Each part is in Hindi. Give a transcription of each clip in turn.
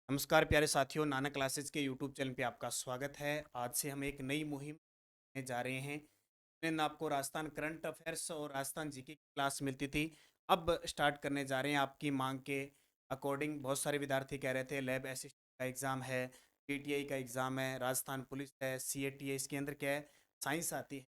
नमस्कार प्यारे साथियों, नानक क्लासेस के यूट्यूब चैनल पे आपका स्वागत है। आज से हम एक नई मुहिम में जा रहे हैं। जिन आपको राजस्थान करंट अफेयर्स और राजस्थान जीके की क्लास मिलती थी, अब स्टार्ट करने जा रहे हैं आपकी मांग के अकॉर्डिंग। बहुत सारे विद्यार्थी कह रहे थे लैब असिस्टेंट का एग्ज़ाम है, पीटीआई का एग्ज़ाम है, राजस्थान पुलिस है, सीएटी है। इसके अंदर क्या है, साइंस आती है।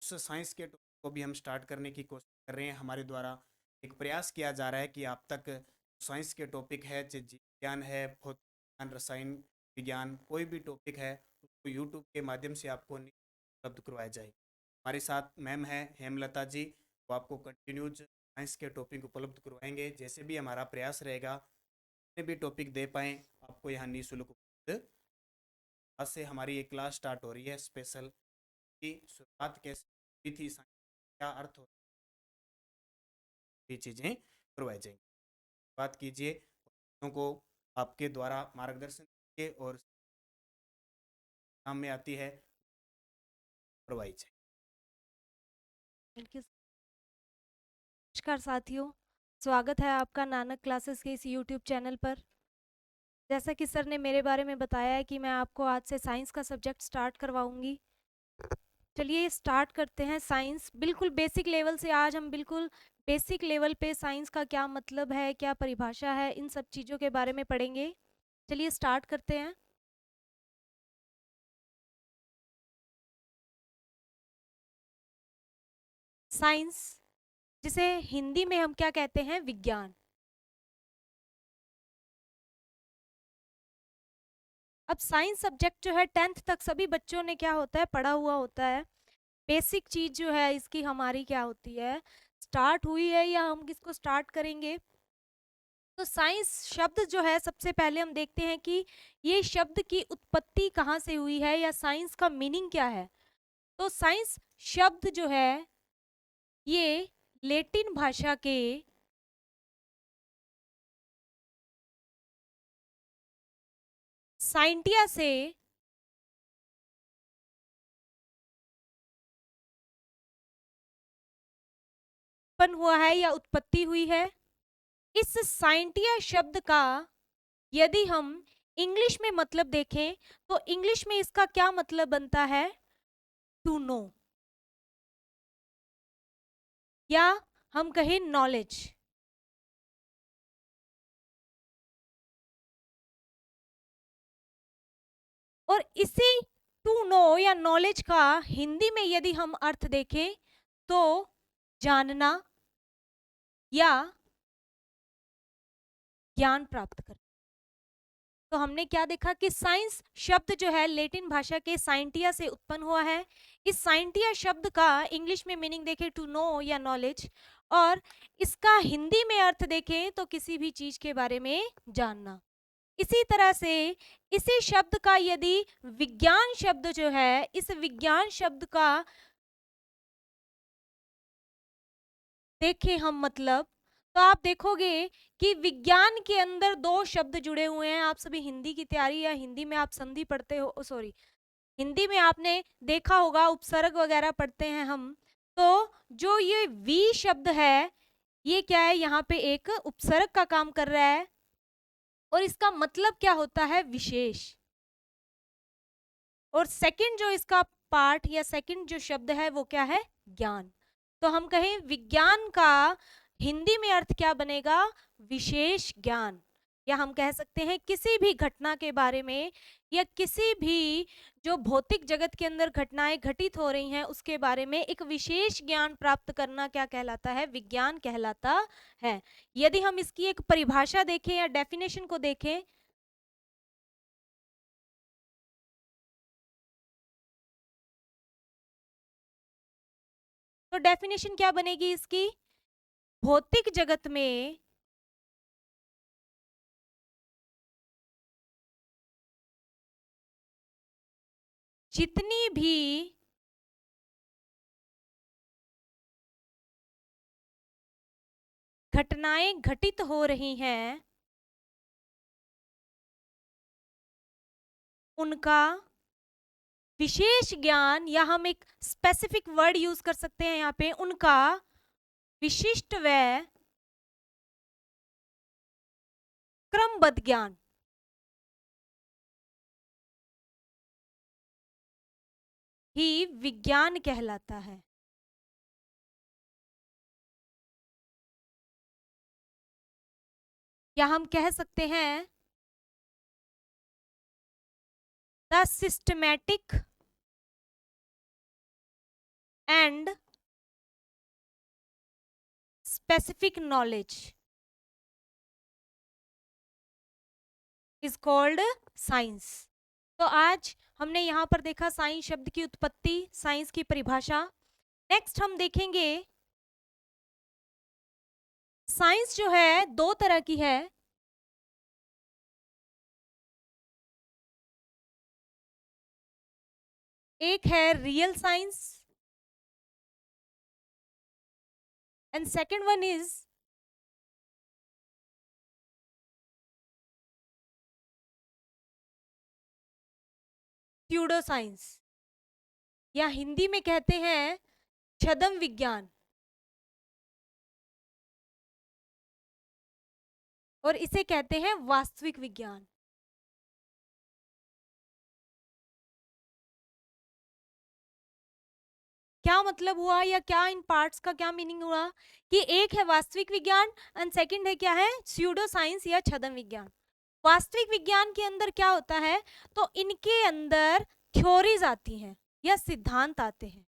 उस साइंस के टॉपिक को भी हम स्टार्ट करने की कोशिश कर रहे हैं। हमारे द्वारा एक प्रयास किया जा रहा है कि आप तक साइंस के टॉपिक है, चाहे जीव विज्ञान है, भौतिक विज्ञान, रसायन विज्ञान, कोई भी टॉपिक है, उसको यूट्यूब के माध्यम से आपको उपलब्ध करवाया जाए। हमारे साथ मैम है हेमलता जी, वो आपको कंटिन्यूज साइंस के टॉपिक उपलब्ध करवाएंगे। जैसे भी हमारा प्रयास रहेगा, जितने भी टॉपिक दे पाएँ आपको यहाँ निःशुल्क उपलब्ध। आज से हमारी एक क्लास स्टार्ट हो रही है स्पेशल, की शुरुआत कैसे हुई थी, क्या अर्थ हो, ये चीज़ें करवाई जाएंगी। बात कीजिए, बच्चों को आपके द्वारा मार्गदर्शन के और काम में आती है, करवाई जाए। Thank you. नमस्कार साथियों, स्वागत है आपका नानक क्लासेस के इस यूट्यूब चैनल पर। जैसा कि सर ने मेरे बारे में बताया है कि मैं आपको आज से साइंस का सब्जेक्ट स्टार्ट करवाऊंगी। चलिए स्टार्ट करते हैं। साइंस बिल्कुल बेसिक लेवल से, आज हम बिल्कुल बेसिक लेवल पे साइंस का क्या मतलब है, क्या परिभाषा है, इन सब चीज़ों के बारे में पढ़ेंगे। चलिए स्टार्ट करते हैं। साइंस, जिसे हिंदी में हम क्या कहते हैं, विज्ञान। अब साइंस सब्जेक्ट जो है 10th तक सभी बच्चों ने क्या होता है, पढ़ा हुआ होता है। बेसिक चीज जो है इसकी हमारी क्या होती है, स्टार्ट हुई है या हम किसको स्टार्ट करेंगे। तो साइंस शब्द जो है, सबसे पहले हम देखते हैं कि ये शब्द की उत्पत्ति कहाँ से हुई है या साइंस का मीनिंग क्या है। तो साइंस शब्द जो है ये लेटिन भाषा के साइंटिया से उत्पन्न हुआ है या उत्पत्ति हुई है। इस साइंटिया शब्द का यदि हम इंग्लिश में मतलब देखें तो इंग्लिश में इसका क्या मतलब बनता है, टू नो, या हम कहें नॉलेज। और इसी टू नो या नॉलेज का हिंदी में यदि हम अर्थ देखें तो जानना या ज्ञान प्राप्त करना। तो हमने क्या देखा कि साइंस शब्द जो है लेटिन भाषा के साइंटिया से उत्पन्न हुआ है। इस साइंटिया शब्द का इंग्लिश में मीनिंग देखें टू नो या नॉलेज, और इसका हिंदी में अर्थ देखें तो किसी भी चीज के बारे में जानना। इसी तरह से इसी शब्द का यदि विज्ञान शब्द जो है, इस विज्ञान शब्द का देखें हम मतलब, तो आप देखोगे कि विज्ञान के अंदर दो शब्द जुड़े हुए हैं। आप सभी हिंदी की तैयारी या हिंदी में आप संधि पढ़ते हो, सॉरी, हिंदी में आपने देखा होगा उपसर्ग वगैरह पढ़ते हैं हम। तो जो ये वी शब्द है, ये क्या है, यहाँ पे एक उपसर्ग का काम कर रहा है और इसका मतलब क्या होता है, विशेष। और सेकंड जो इसका पार्ट या सेकंड जो शब्द है वो क्या है, ज्ञान। तो हम कहें विज्ञान का हिंदी में अर्थ क्या बनेगा, विशेष ज्ञान। या हम कह सकते हैं किसी भी घटना के बारे में या किसी भी जो भौतिक जगत के अंदर घटनाएं घटित हो रही हैं उसके बारे में एक विशेष ज्ञान प्राप्त करना क्या कहलाता है, विज्ञान कहलाता है। यदि हम इसकी एक परिभाषा देखें या डेफिनेशन को देखें, तो डेफिनेशन क्या बनेगी इसकी, भौतिक जगत में जितनी भी घटनाएं घटित हो रही हैं उनका विशेष ज्ञान, या हम एक स्पेसिफिक वर्ड यूज कर सकते हैं यहाँ पे, उनका विशिष्ट व क्रमबद्ध ज्ञान। ही विज्ञान कहलाता है। या हम कह सकते हैं the systematic and specific knowledge is called science. तो आज हमने यहाँ पर देखा साइंस शब्द की उत्पत्ति, साइंस की परिभाषा। नेक्स्ट हम देखेंगे साइंस जो है दो तरह की है। एक है real science and second one is pseudo science, या हिंदी में कहते हैं छद्म विज्ञान, और इसे कहते हैं वास्तविक विज्ञान। क्या मतलब हुआ या क्या इन पार्ट्स का क्या मीनिंग हुआ कि एक है वास्तविक विज्ञान एंड सेकंड है क्या है स्यूडो साइंस या छद्म विज्ञान। वास्तविक विज्ञान के अंदर क्या होता है, तो इनके अंदर थ्योरीज आती हैं या सिद्धांत आते हैं।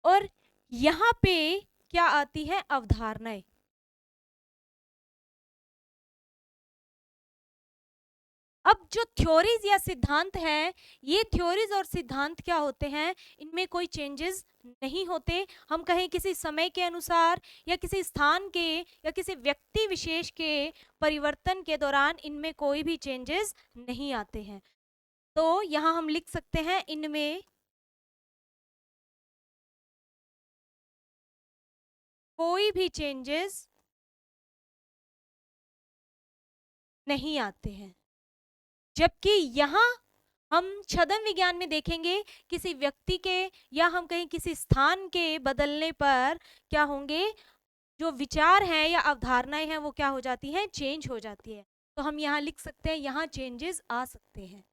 और यहाँ पे क्या आती है अवधारणाएं। अब जो थ्योरीज या सिद्धांत हैं, ये थ्योरीज और सिद्धांत क्या होते हैं, इनमें कोई चेंजेस नहीं होते। हम कहें किसी समय के अनुसार या किसी स्थान के या किसी व्यक्ति विशेष के परिवर्तन के दौरान इनमें कोई भी चेंजेस नहीं आते हैं। तो यहाँ हम लिख सकते हैं इनमें कोई भी चेंजेस नहीं आते हैं। जबकि यहाँ हम छद्म विज्ञान में देखेंगे किसी व्यक्ति के या हम कहें किसी स्थान के बदलने पर क्या होंगे, जो विचार हैं या अवधारणाएं हैं वो क्या हो जाती हैं, चेंज हो जाती है। तो हम यहाँ लिख सकते हैं यहाँ चेंजेस आ सकते हैं।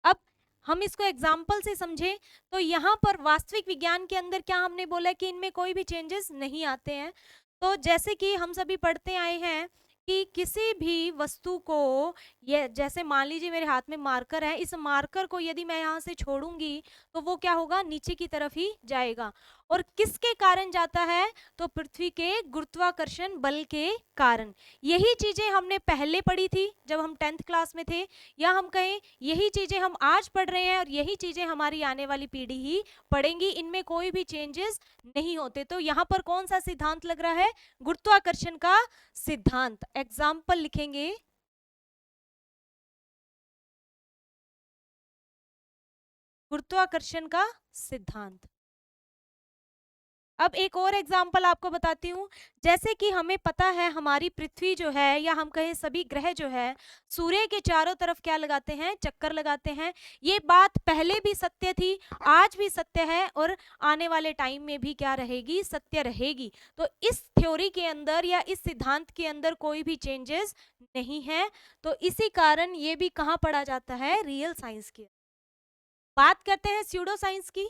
अब हम इसको एग्जाम्पल से समझें तो यहाँ पर वास्तविक विज्ञान के अंदर क्या हमने बोला कि इनमें कोई भी चेंजेस नहीं आते हैं। तो जैसे कि हम सभी पढ़ते आए हैं कि किसी भी वस्तु को, ये जैसे मान लीजिए मेरे हाथ में मार्कर है, इस मार्कर को यदि मैं यहाँ से छोड़ूंगी तो वो क्या होगा, नीचे की तरफ ही जाएगा। और किसके कारण जाता है, तो पृथ्वी के गुरुत्वाकर्षण बल के कारण। यही चीजें हमने पहले पढ़ी थी जब हम 10th क्लास में थे, या हम कहें यही चीजें हम आज पढ़ रहे हैं और यही चीजें हमारी आने वाली पीढ़ी ही पढ़ेंगी। इनमें कोई भी चेंजेस नहीं होते। तो यहाँ पर कौन सा सिद्धांत लग रहा है, गुरुत्वाकर्षण का सिद्धांत। एग्जाम्पल लिखेंगे गुरुत्वाकर्षण का सिद्धांत। अब एक और एग्जाम्पल आपको बताती हूँ। जैसे कि हमें पता है हमारी पृथ्वी जो है या हम कहें सभी ग्रह जो है सूर्य के चारों तरफ क्या लगाते हैं, चक्कर लगाते हैं। ये बात पहले भी सत्य थी, आज भी सत्य है और आने वाले टाइम में भी क्या रहेगी, सत्य रहेगी। तो इस थ्योरी के अंदर या इस सिद्धांत के अंदर कोई भी चेंजेस नहीं है। तो इसी कारण ये भी कहाँ पढ़ा जाता है, रियल साइंस की। बात करते हैं स्यूडो साइंस की।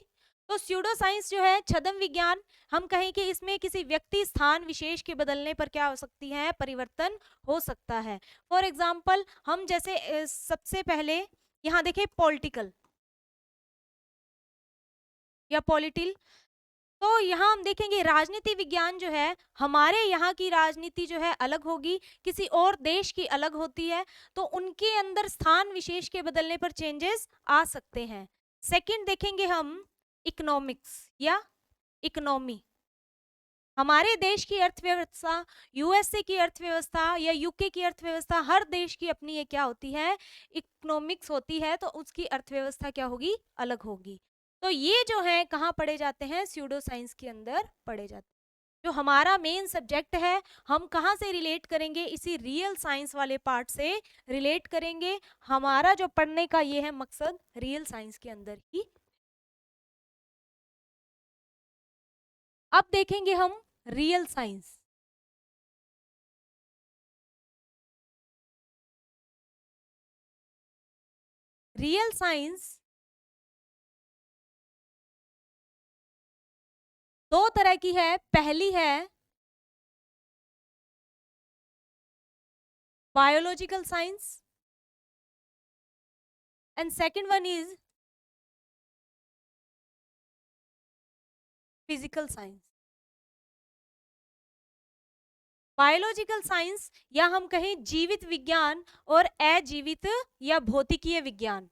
तो स्यूडो साइंस जो है छद्म विज्ञान, हम कहें कि इसमें किसी व्यक्ति स्थान विशेष के बदलने पर क्या हो सकती है, परिवर्तन हो सकता है। फॉर एग्जाम्पल हम जैसे सबसे पहले यहाँ देखें पॉलिटिकल या पॉलिटिल। तो यहाँ हम देखेंगे राजनीति विज्ञान जो है, हमारे यहाँ की राजनीति जो है अलग होगी, किसी और देश की अलग होती है। तो उनके अंदर स्थान विशेष के बदलने पर चेंजेस आ सकते हैं। सेकंड देखेंगे हम इकोनॉमिक्स या इकोनॉमी। हमारे देश की अर्थव्यवस्था, यूएसए की अर्थव्यवस्था या यूके की अर्थव्यवस्था, हर देश की अपनी ये क्या होती है, इकोनॉमिक्स होती है। तो उसकी अर्थव्यवस्था क्या होगी, अलग होगी। तो ये जो है कहाँ पढ़े जाते हैं, स्यूडो साइंस के अंदर पढ़े जाते हैं। जो हमारा मेन सब्जेक्ट है, हम कहाँ से रिलेट करेंगे, इसी रियल साइंस वाले पार्ट से रिलेट करेंगे। हमारा जो पढ़ने का ये है मकसद, रियल साइंस के अंदर ही अब देखेंगे हम रियल साइंस। रियल साइंस दो तरह की है। पहली है biological science and second one is physical science. Biological science या हम कहें जीवित विज्ञान और अजीवित या भौतिकीय विज्ञान।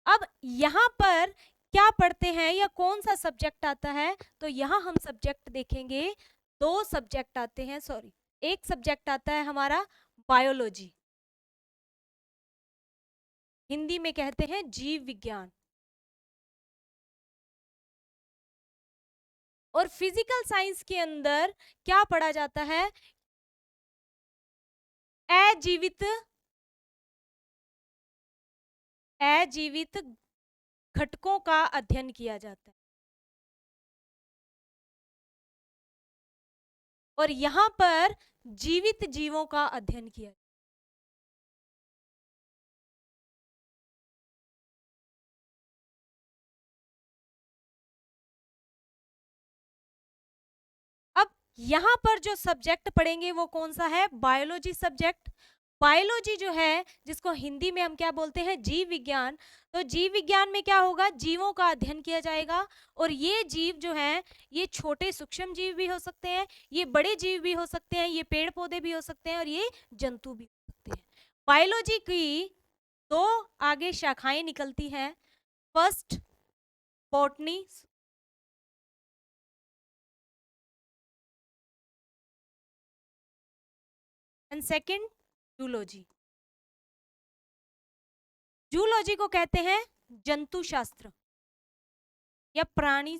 अब यहाँ पर क्या पढ़ते हैं या कौन सा सब्जेक्ट आता है, तो यहाँ हम सब्जेक्ट देखेंगे। दो सब्जेक्ट आते हैं, सॉरी, एक सब्जेक्ट आता है हमारा बायोलॉजी, हिंदी में कहते हैं जीव विज्ञान। और फिजिकल साइंस के अंदर क्या पढ़ा जाता है, अजीवित अजीवित घटकों का अध्ययन किया जाता है। और यहां पर जीवित जीवों का अध्ययन किया। अब यहां पर जो सब्जेक्ट पढ़ेंगे वो कौन सा है, बायोलॉजी सब्जेक्ट। बायोलॉजी जो है जिसको हिंदी में हम क्या बोलते हैं, जीव विज्ञान। तो जीव विज्ञान में क्या होगा, जीवों का अध्ययन किया जाएगा। और ये जीव जो हैं ये छोटे सूक्ष्म जीव भी हो सकते हैं, ये बड़े जीव भी हो सकते हैं, ये पेड़ पौधे भी हो सकते हैं और ये जंतु भी हो सकते हैं। बायोलॉजी की दो आगे शाखाएं निकलती हैं। First botany and second zoology. Zoology को कहते हैं जंतु शास्त्र या प्राणी,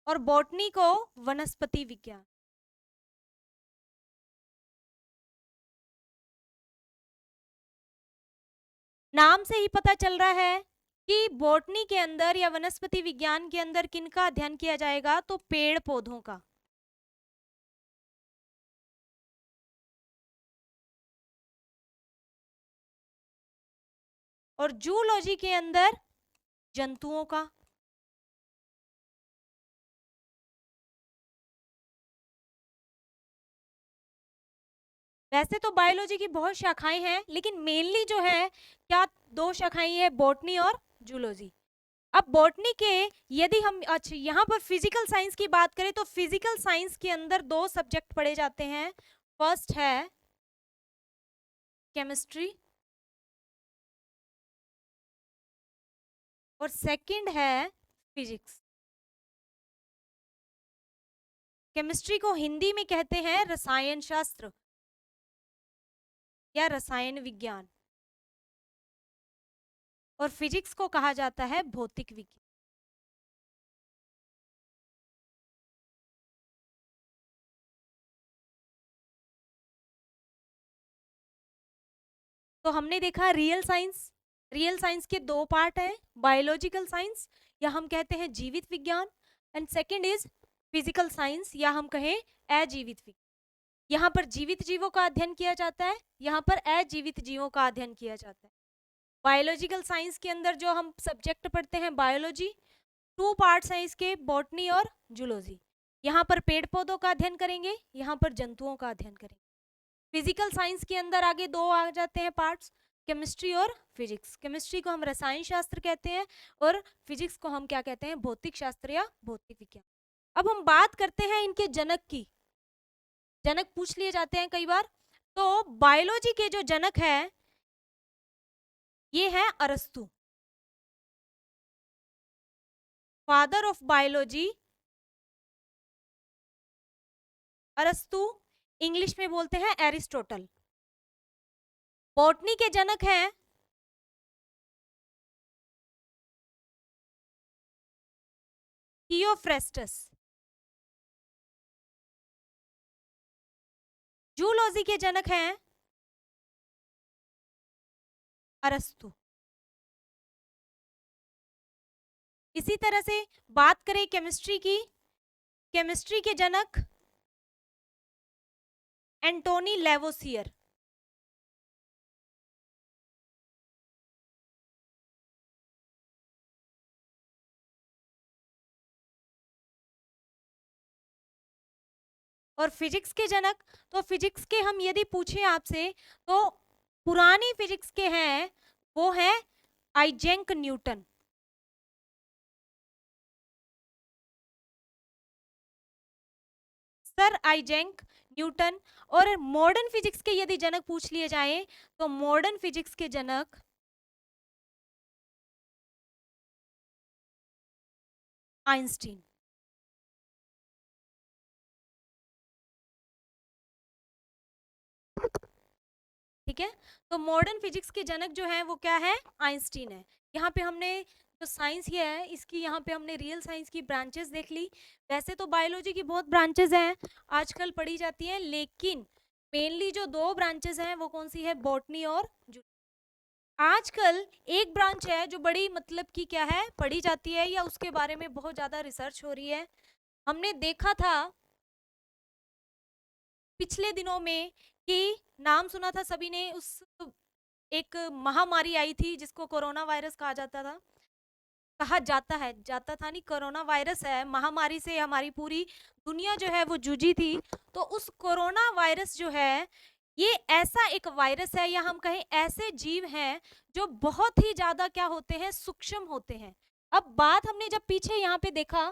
और बॉटनी को वनस्पति विज्ञान। नाम से ही पता चल रहा है कि बॉटनी के अंदर या वनस्पति विज्ञान के अंदर किनका अध्ययन किया जाएगा, तो पेड़ पौधों का। और जूलॉजी के अंदर जंतुओं का। वैसे तो बायोलॉजी की बहुत शाखाएं हैं, लेकिन मेनली जो है क्या, दो शाखाएं हैं, बॉटनी और जूलॉजी। अब बॉटनी के यदि हम अच्छा यहाँ पर फिजिकल साइंस की बात करें तो फिजिकल साइंस के अंदर दो सब्जेक्ट पढ़े जाते हैं। फर्स्ट है केमिस्ट्री और सेकंड है फिजिक्स। केमिस्ट्री को हिंदी में कहते हैं रसायन शास्त्र या रसायन विज्ञान, और फिजिक्स को कहा जाता है भौतिक विज्ञान। तो हमने देखा रियल साइंस। रियल साइंस के दो पार्ट हैं, बायोलॉजिकल साइंस या हम कहते हैं जीवित विज्ञान, and second is physical science या हम कहें अजीवित विज्ञान। यहाँ पर जीवित जीवों का अध्ययन किया जाता है, यहाँ पर अजीवित जीवों का अध्ययन किया जाता है। बायोलॉजिकल साइंस के अंदर जो हम सब्जेक्ट पढ़ते हैं बायोलॉजी, टू पार्ट्स हैं इसके, बॉटनी और जूलॉजी। यहाँ पर पेड़ पौधों का अध्ययन करेंगे, यहाँ पर जंतुओं का अध्ययन करेंगे। फिजिकल साइंस के अंदर आगे दो आ जाते हैं पार्ट्स, केमिस्ट्री और फिजिक्स। केमिस्ट्री को हम रसायन शास्त्र कहते हैं और फिजिक्स को हम क्या कहते हैं, भौतिक शास्त्र या भौतिक विज्ञान। अब हम बात करते हैं इनके जनक की। जनक पूछ लिए जाते हैं कई बार। तो बायोलॉजी के जो जनक है ये है अरस्तु, फादर ऑफ बायोलॉजी। अरस्तु इंग्लिश में बोलते हैं एरिस्टोटल। बॉटनी के जनक हैं थियोफ्रेस्टस। जूलॉजी के जनक हैं अरस्तु। इसी तरह से बात करें केमिस्ट्री की, केमिस्ट्री के जनक एंटोनी लेवोसियर। और फिजिक्स के जनक, तो फिजिक्स के हम यदि पूछें आपसे तो पुरानी फिजिक्स के हैं, वो है Isaac Newton. Sir Isaac Newton. और मॉडर्न फिजिक्स के यदि जनक पूछ लिए जाएं तो मॉडर्न फिजिक्स के जनक आइंस्टीन। ठीक है, तो मॉडर्न फिजिक्स के जनक जो है वो क्या है, आइंस्टीन है। यहाँ पे हमने जो साइंस ये है इसकी, यहाँ पे हमने रियल साइंस की ब्रांचेस देख ली। वैसे तो बायोलॉजी की बहुत ब्रांचेस हैं आजकल पढ़ी जाती हैं, लेकिन मेनली जो दो ब्रांचेस हैं वो कौन सी है, बॉटनी और आजकल एक ब्रांच है जो बड़ी मतलब कि क्या है पढ़ी जाती है, या उसके बारे में बहुत ज्यादा रिसर्च हो रही है। हमने देखा था पिछले दिनों में कि नाम सुना था सभी ने, उस एक महामारी आई थी जिसको कोरोना वायरस कहा जाता था, कहा जाता है, जाता था नहीं, कोरोना वायरस है, महामारी से हमारी पूरी दुनिया जो है वो जूझी थी। तो उस कोरोना वायरस जो है ये ऐसा एक वायरस है, या हम कहें ऐसे जीव हैं जो बहुत ही ज्यादा क्या होते हैं, सूक्ष्म होते हैं। अब बात हमने जब पीछे यहाँ पे देखा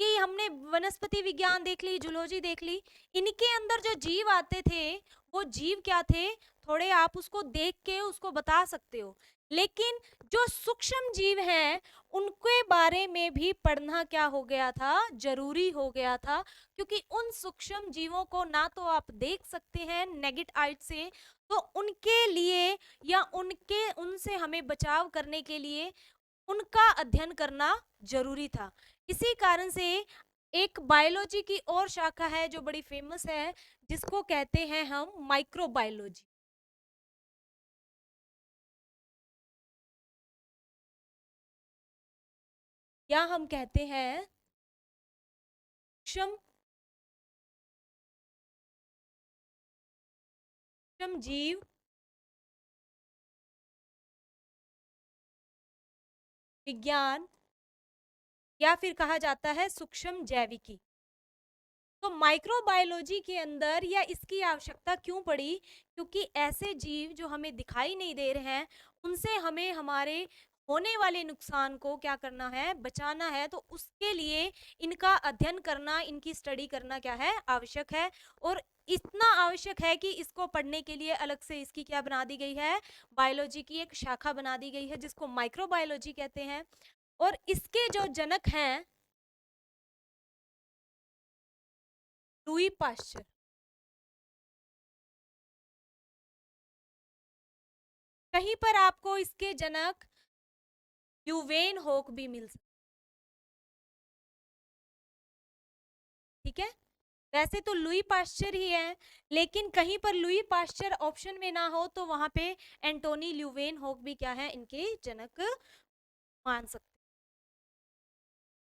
कि हमने वनस्पति विज्ञान देख ली, जूलॉजी देख ली, इनके अंदर जो जीव आते थे वो जीव क्या थे, थोड़े आप उसको देख के उसको बता सकते हो, लेकिन जो सूक्ष्म जीव हैं उनके बारे में भी पढ़ना क्या हो गया था, जरूरी हो गया था, क्योंकि उन सूक्ष्म जीवों को ना तो आप देख सकते हैं नेगेटिव आइट से, तो उनके लिए या उनके उनसे हमें बचाव करने के लिए उनका अध्ययन करना जरूरी था। इसी कारण से एक बायोलॉजी की और शाखा है जो बड़ी फेमस है, जिसको कहते हैं हम माइक्रोबायोलॉजी, या हम कहते हैं सूक्ष्म सूक्ष्म जीव विज्ञान, या फिर कहा जाता है सूक्ष्म जैविकी। तो माइक्रोबायोलॉजी के अंदर या इसकी आवश्यकता क्यों पड़ी, क्योंकि ऐसे जीव जो हमें दिखाई नहीं दे रहे हैं उनसे हमें हमारे होने वाले नुकसान को क्या करना है, बचाना है, तो उसके लिए इनका अध्ययन करना, इनकी स्टडी करना क्या है, आवश्यक है। और इतना आवश्यक है कि इसको पढ़ने के लिए अलग से इसकी क्या बना दी गई है, बायोलॉजी की एक शाखा बना दी गई है जिसको माइक्रोबायोलॉजी कहते हैं। और इसके जो जनक हैं लुई पाश्चर। कहीं पर आपको इसके जनक यूवेन होक भी मिल सकते, ठीक है। वैसे तो लुई पाश्चर ही है, लेकिन कहीं पर लुई पाश्चर ऑप्शन में ना हो तो वहां पे एंटोनी ल्यूवेन होक भी क्या है, इनके जनक मान सकते।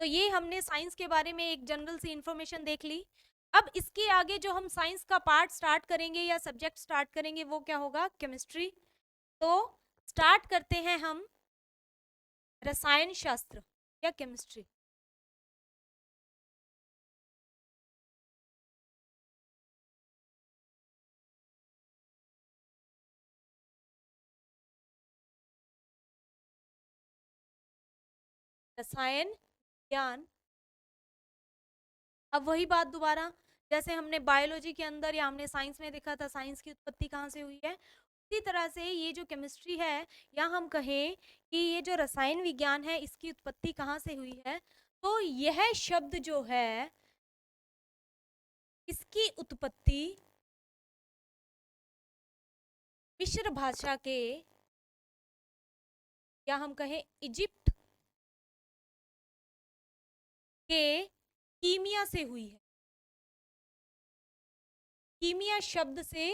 तो ये हमने साइंस के बारे में एक जनरल सी इंफॉर्मेशन देख ली। अब इसके आगे जो हम साइंस का पार्ट स्टार्ट करेंगे या सब्जेक्ट स्टार्ट करेंगे वो क्या होगा, केमिस्ट्री। तो स्टार्ट करते हैं हम रसायन शास्त्र या केमिस्ट्री। रसायन विज्ञान। अब वही बात दोबारा, जैसे हमने बायोलॉजी के अंदर या हमने साइंस में देखा था साइंस की उत्पत्ति कहाँ से हुई है, उसी तरह से ये जो केमिस्ट्री है, या हम कहें कि ये जो रसायन विज्ञान है इसकी उत्पत्ति कहाँ से हुई है, तो यह शब्द जो है इसकी उत्पत्ति मिस्र भाषा के, या हम कहें इजिप्ट के कीमिया से हुई है। कीमिया शब्द से,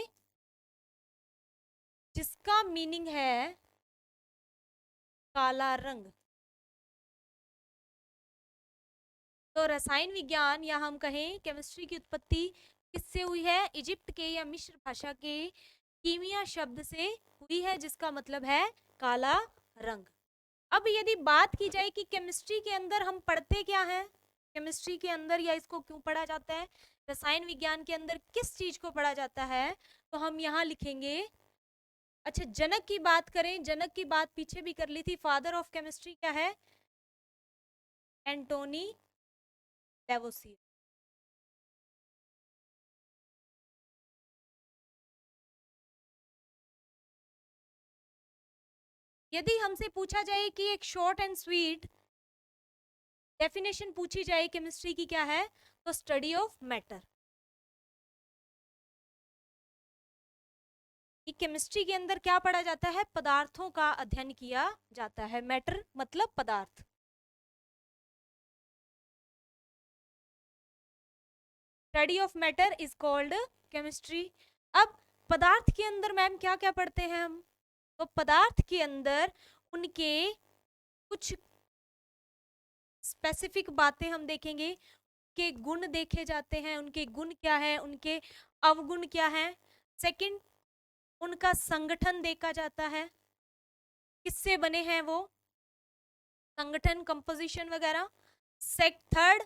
जिसका मीनिंग है काला रंग। तो रसायन विज्ञान या हम कहें केमिस्ट्री की उत्पत्ति किससे हुई है? इजिप्ट के या मिस्र भाषा के कीमिया शब्द से हुई है, जिसका मतलब है काला रंग। अब यदि बात की जाए कि केमिस्ट्री के अंदर हम पढ़ते क्या हैं, केमिस्ट्री के अंदर या इसको क्यों पढ़ा जाता है, रसायन विज्ञान के अंदर किस चीज को पढ़ा जाता है, तो हम यहाँ लिखेंगे। अच्छा, जनक की बात करें, जनक की बात पीछे भी कर ली थी। फादर ऑफ केमिस्ट्री क्या है? एंटोनी लेवोसियर। यदि हमसे पूछा जाए कि एक शॉर्ट एंड स्वीट डेफिनेशन पूछी जाए केमिस्ट्री की, क्या है? तो स्टडी ऑफ मैटर। कि केमिस्ट्री के अंदर क्या पढ़ा जाता है? पदार्थों का अध्ययन किया जाता है। मैटर मतलब पदार्थ। Study of matter is called chemistry. अब पदार्थ के अंदर मैम क्या क्या पढ़ते हैं हम? तो पदार्थ के अंदर उनके कुछ स्पेसिफिक बातें हम देखेंगे, के गुण देखे जाते हैं, उनके गुण क्या है, उनके अवगुण क्या है। सेकंड, उनका संगठन देखा जाता है, किससे बने हैं वो, संगठन, कंपोजिशन वगैरह। थर्ड,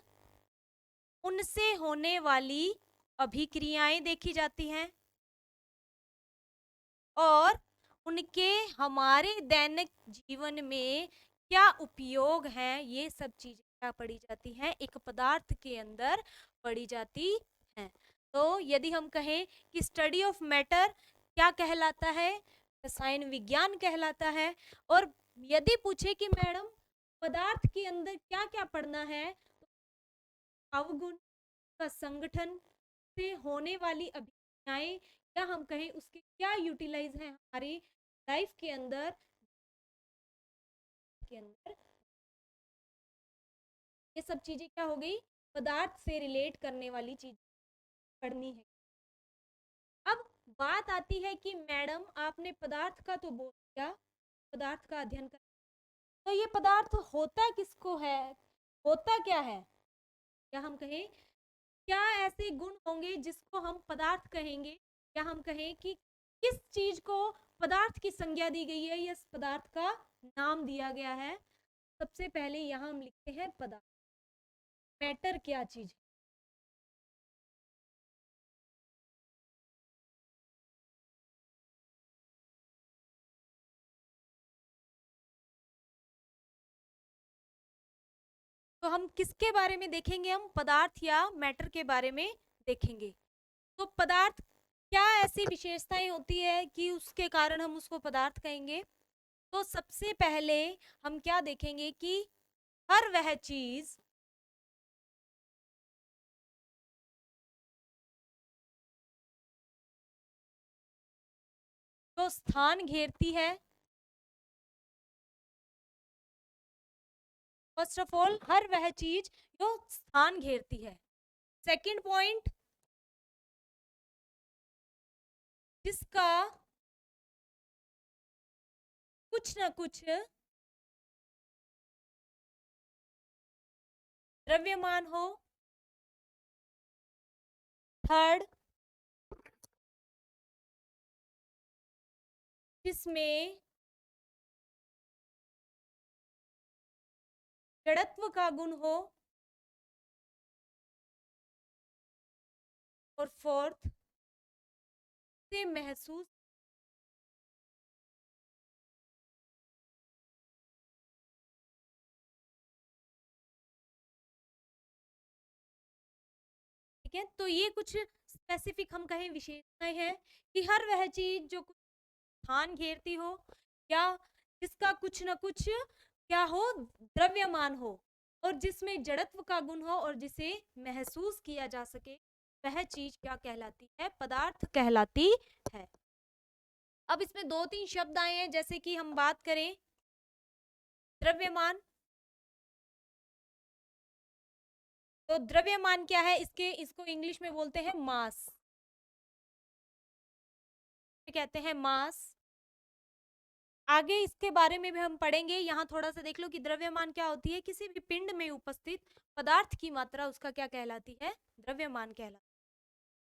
उनसे होने वाली अभिक्रियाएं देखी जाती हैं, और उनके हमारे दैनिक जीवन में क्या उपयोग है, ये सब चीजें क्या पढ़ी जाती हैं, एक पदार्थ के अंदर पढ़ी जाती हैं। तो यदि हम कहें कि स्टडी ऑफ मैटर क्या कहलाता है? रसायन विज्ञान कहलाता है। और यदि पूछे कि मैडम पदार्थ के अंदर क्या क्या पढ़ना है, अवगुण का संगठन से होने वाली अभिक्रियाएं, या हम कहें उसके क्या यूटिलाइज है हमारी लाइफ के अंदर, ये सब चीजें क्या हो गई? पदार्थ से रिलेट करने वाली चीज पढ़नी है। अब बात आती है कि मैडम आपने पदार्थ का तो बोल दिया, पदार्थ का अध्ययन कर, तो ये पदार्थ होता किसको है, होता क्या है? या हम कहें क्या ऐसे गुण होंगे जिसको हम पदार्थ कहेंगे, या हम कहें कि किस चीज को पदार्थ की संज्ञा दी गई है या इस पदार्थ का नाम दिया गया है? सबसे पहले यहाँ हम लिखते हैं पदार्थ। मैटर क्या चीज है? तो हम किसके बारे में देखेंगे? हम पदार्थ या मैटर के बारे में देखेंगे। तो पदार्थ क्या ऐसी विशेषताएं होती है कि उसके कारण हम उसको पदार्थ कहेंगे? तो सबसे पहले हम क्या देखेंगे कि हर वह चीज जो स्थान घेरती है, फर्स्ट ऑफ ऑल हर वह चीज जो स्थान घेरती है। सेकंड पॉइंट, जिसका कुछ न कुछ द्रव्यमान हो। थर्ड, जिसमें जड़त्व का गुण हो। और फोर्थ, से महसूस, ठीक है। तो ये कुछ स्पेसिफिक हम कहें विशेषताएं हैं कि हर वह चीज जो कुछ स्थान घेरती हो, या जिसका कुछ न कुछ क्या हो, द्रव्यमान हो, और जिसमें जड़त्व का गुण हो, और जिसे महसूस किया जा सके, वह चीज क्या कहलाती है? पदार्थ कहलाती है। अब इसमें दो तीन शब्द आए हैं, जैसे कि हम बात करें द्रव्यमान। तो द्रव्यमान क्या है? इसको इंग्लिश में बोलते हैं मास, कहते हैं मास। आगे इसके बारे में भी हम पढ़ेंगे। यहाँ थोड़ा सा देख लो कि द्रव्यमान क्या होती है। किसी भी पिंड में उपस्थित पदार्थ की मात्रा उसका क्या कहलाती है, द्रव्यमान कहलाती है।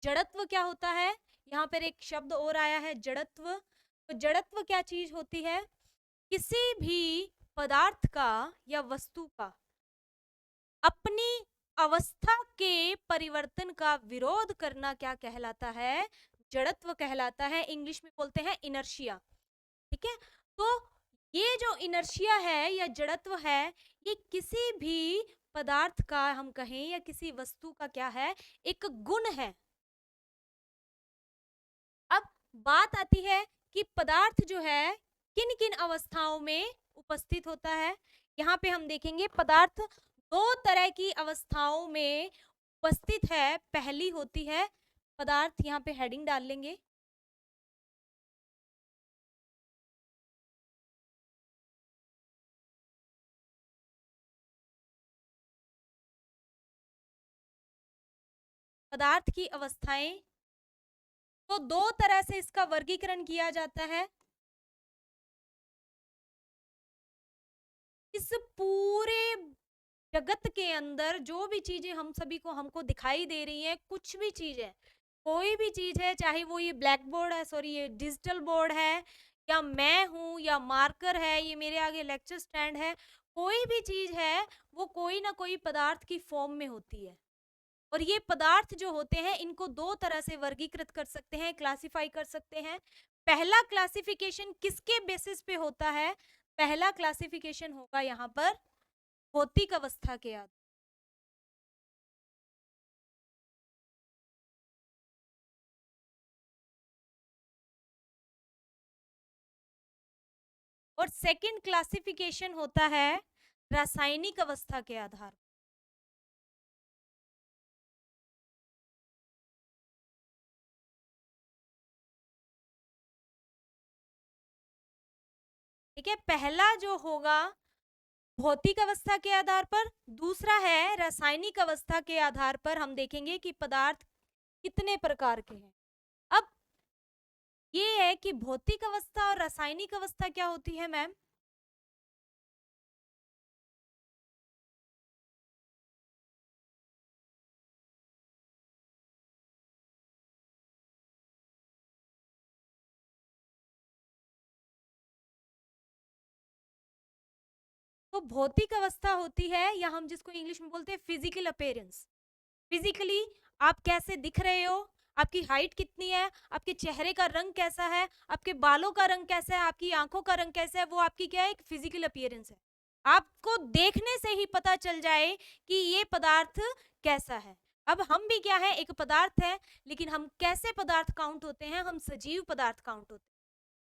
जड़त्व क्या होता है, यहाँ पर एक शब्द और आया है जड़त्व। तो जड़त्व क्या चीज होती है, किसी भी पदार्थ का या वस्तु का अपनी अवस्था के परिवर्तन का विरोध करना क्या कहलाता है, जड़त्व कहलाता है। इंग्लिश में बोलते हैं इनर्शिया। ठीक है, तो ये जो इनर्शिया है या जड़त्व है, ये किसी भी पदार्थ का हम कहें या किसी वस्तु का क्या है, एक गुण है। अब बात आती है कि पदार्थ जो है किन किन अवस्थाओं में उपस्थित होता है। यहाँ पे हम देखेंगे पदार्थ दो तरह की अवस्थाओं में उपस्थित है। पहली होती है पदार्थ, यहाँ पे हेडिंग डाल लेंगे, पदार्थ की अवस्थाएं। तो दो तरह से इसका वर्गीकरण किया जाता है। इस पूरे जगत के अंदर जो भी चीजें हम सभी को हमको दिखाई दे रही हैं, कुछ भी चीज है, कोई भी चीज है, चाहे वो ये ब्लैक बोर्ड है, सॉरी ये डिजिटल बोर्ड है, या मैं हूं, या मार्कर है, ये मेरे आगे लेक्चर स्टैंड है, कोई भी चीज है वो कोई ना कोई पदार्थ की फॉर्म में होती है। और ये पदार्थ जो होते हैं इनको दो तरह से वर्गीकृत कर सकते हैं, क्लासिफाई कर सकते हैं। पहला क्लासिफिकेशन किसके बेसिस पे होता है, पहला क्लासिफिकेशन होगा यहाँ पर भौतिक अवस्था के आधार। और सेकंड क्लासिफिकेशन होता है रासायनिक अवस्था के आधार। ठीक है, पहला जो होगा भौतिक अवस्था के आधार पर, दूसरा है रासायनिक अवस्था के आधार पर। हम देखेंगे कि पदार्थ कितने प्रकार के हैं। अब ये है कि भौतिक अवस्था और रासायनिक अवस्था क्या होती है मैम, तो भौतिक अवस्था होती है, या हम जिसको इंग्लिश में बोलते हैं फिजिकल अपीयरेंस। फिजिकली आप कैसे दिख रहे हो, आपकी हाइट कितनी है, आपके चेहरे का रंग कैसा है, आपके बालों का रंग कैसा है, आपकी आंखों का रंग कैसा है, वो आपकी क्या है, एक फिजिकल अपीयरेंस है। आपको देखने से ही पता चल जाए कि ये पदार्थ कैसा है। अब हम भी क्या है, एक पदार्थ है, लेकिन हम कैसे पदार्थ काउंट होते हैं, हम सजीव पदार्थ काउंट होते हैं।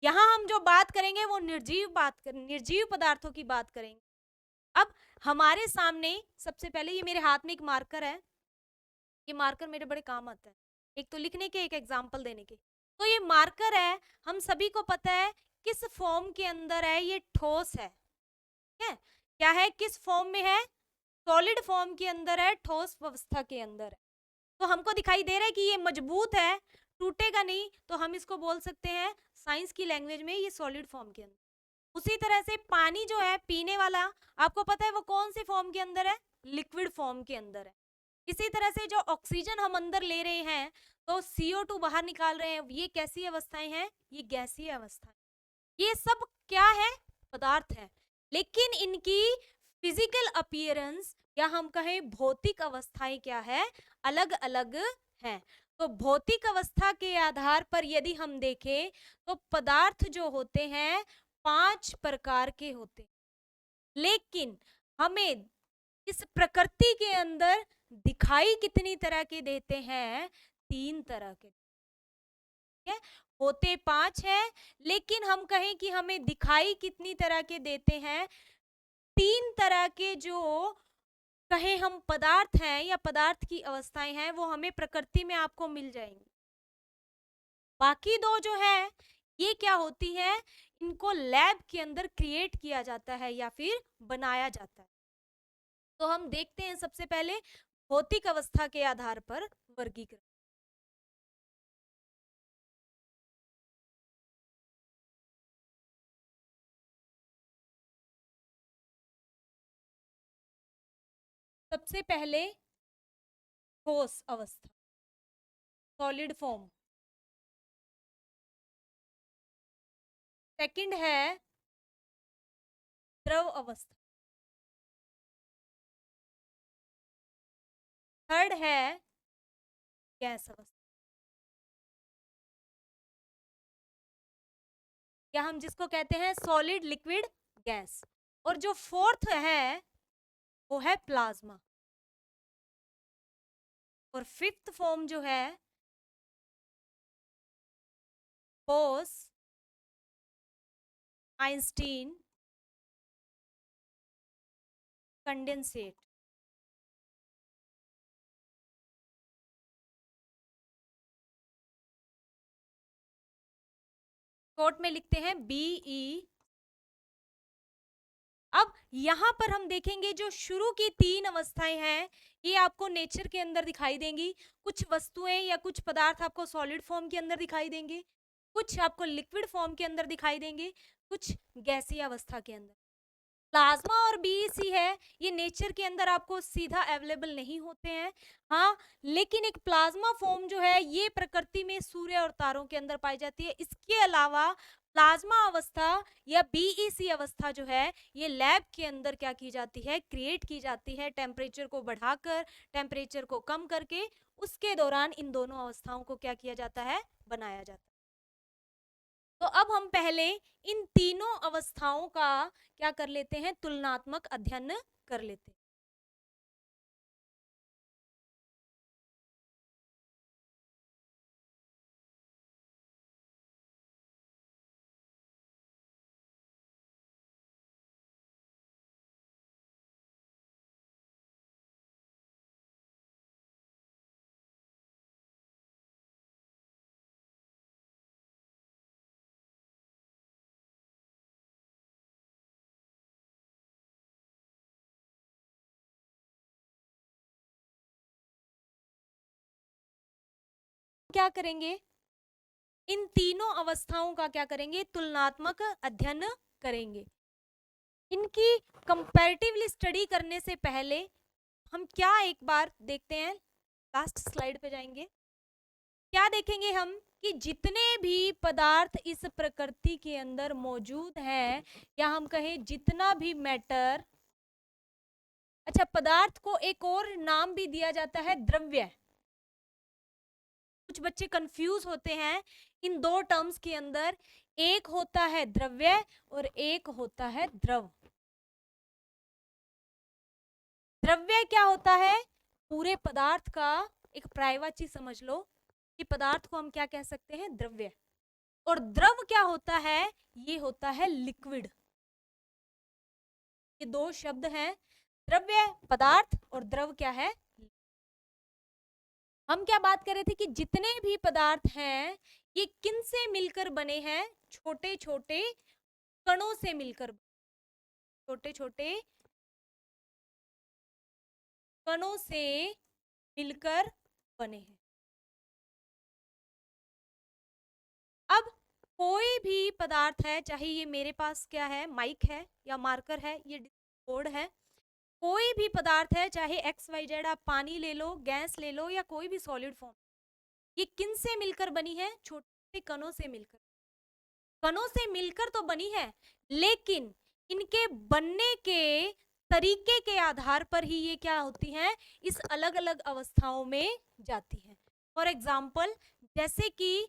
यहाँ हम जो बात करेंगे वो निर्जीव पदार्थों की बात करेंगे। अब हमारे सामने सबसे पहले ये मेरे हाथ में एक मार्कर है, ये मार्कर मेरे बड़े काम आता है, एक तो लिखने के, एक एग्जाम्पल देने के। तो ये मार्कर है, हम सभी को पता है किस फॉर्म के अंदर है, ये ठोस है। ठीक है, क्या है, किस फॉर्म में है, सॉलिड फॉर्म के अंदर है, ठोस अवस्था के अंदर है। तो हमको दिखाई दे रहा है कि ये मजबूत है, टूटेगा नहीं, तो हम इसको बोल सकते हैं साइंस की लैंग्वेज में ये सॉलिड फॉर्म के अंदर। उसी तरह से पानी जो है पीने वाला, आपको पता है वो कौन सी फॉर्म के अंदर है, लिक्विड फॉर्म के अंदर है। इसी तरह से जो ऑक्सीजन हम अंदर ले रहे हैं, तो CO2 बाहर निकाल रहे हैं, ये कैसी अवस्थाएं हैं, ये गैसीय अवस्थाएं। ये सब क्या है, पदार्थ है, लेकिन इनकी फिजिकल अपीयरेंस या हम कहें भौतिक अवस्थाएं क्या है, अलग अलग हैं। तो भौतिक अवस्था के आधार पर यदि हम देखें तो पदार्थ जो होते हैं 5 प्रकार के होते, लेकिन हमें इस प्रकृति के अंदर दिखाई कितनी तरह के देते हैं, 3 तरह के। ठीक है, होते 5 हैं, लेकिन हम कहें कि हमें दिखाई कितनी तरह के देते हैं, 3 तरह के। जो कहें हम पदार्थ हैं या पदार्थ की अवस्थाएं हैं, वो हमें प्रकृति में आपको मिल जाएंगी। बाकी 2 जो है, ये क्या होती है, इनको लैब के अंदर क्रिएट किया जाता है या फिर बनाया जाता है। तो हम देखते हैं सबसे पहले भौतिक अवस्था के आधार पर वर्गीकरण। सबसे पहले ठोस अवस्था, सॉलिड फॉर्म। सेकंड है द्रव अवस्था। थर्ड है गैस अवस्था, या हम जिसको कहते हैं सॉलिड, लिक्विड, गैस। और जो फोर्थ है वो है प्लाज्मा। और फिफ्थ फॉर्म जो है बोस, आइंस्टीन, कंडेंसेट। शॉर्ट में लिखते हैं बीई। अब यहां पर हम देखेंगे जो शुरू की 3 अवस्थाएं हैं ये आपको नेचर के अंदर दिखाई देंगी। कुछ वस्तुएं या कुछ पदार्थ आपको सॉलिड फॉर्म के अंदर दिखाई देंगे, कुछ आपको लिक्विड फॉर्म के अंदर दिखाई देंगे, कुछ गैसीय अवस्था के अंदर। प्लाज्मा और बीईसी है ये नेचर के अंदर आपको सीधा अवेलेबल नहीं होते हैं। हाँ, लेकिन एक प्लाज्मा फॉर्म जो है ये प्रकृति में सूर्य और तारों के अंदर पाई जाती है। इसके अलावा प्लाज्मा अवस्था या बीईसी अवस्था जो है ये लैब के अंदर क्या की जाती है, क्रिएट की जाती है, टेम्परेचर को बढ़ाकर, टेम्परेचर को कम करके। उसके दौरान इन दोनों अवस्थाओं को क्या किया जाता है, बनाया जाता है। तो अब हम पहले इन तीनों अवस्थाओं का क्या कर लेते हैं, तुलनात्मक अध्ययन कर लेते हैं। क्या करेंगे, इन तीनों अवस्थाओं का क्या करेंगे, तुलनात्मक अध्ययन करेंगे। इनकी कंपैरेटिवली स्टडी करने से पहले हम क्या एक बार देखते हैं, लास्ट स्लाइड पे जाएंगे। क्या देखेंगे हम कि जितने भी पदार्थ इस प्रकृति के अंदर मौजूद हैं, या हम कहें जितना भी मैटर, अच्छा पदार्थ को एक और नाम भी दिया जाता है द्रव्य। कुछ बच्चे कंफ्यूज होते हैं इन दो टर्म्स के अंदर, एक होता है द्रव्य और एक होता है द्रव। द्रव्य क्या होता है, पूरे पदार्थ का एक प्रायवाची समझ लो कि पदार्थ को हम क्या कह सकते हैं, द्रव्य। और द्रव क्या होता है, ये होता है लिक्विड। ये दो शब्द हैं, द्रव्य पदार्थ और द्रव क्या है। हम क्या बात कर रहे थे कि जितने भी पदार्थ हैं ये किन से मिलकर बने हैं, छोटे छोटे कणों से मिलकर, छोटे छोटे कणों से मिलकर बने हैं। अब कोई भी पदार्थ है, चाहे ये मेरे पास क्या है, माइक है या मार्कर है, ये बोर्ड है, कोई भी पदार्थ है, चाहे एक्स वाई जेड, आप पानी ले लो, गैस ले लो, या कोई भी सॉलिड फॉर्म, ये किन से मिलकर बनी है, छोटे कणों से मिलकर। कणों से मिलकर तो बनी है, लेकिन इनके बनने के तरीके के आधार पर ही ये क्या होती हैं, इस अलग अलग अवस्थाओं में जाती हैं। फॉर एग्जाम्पल, जैसे कि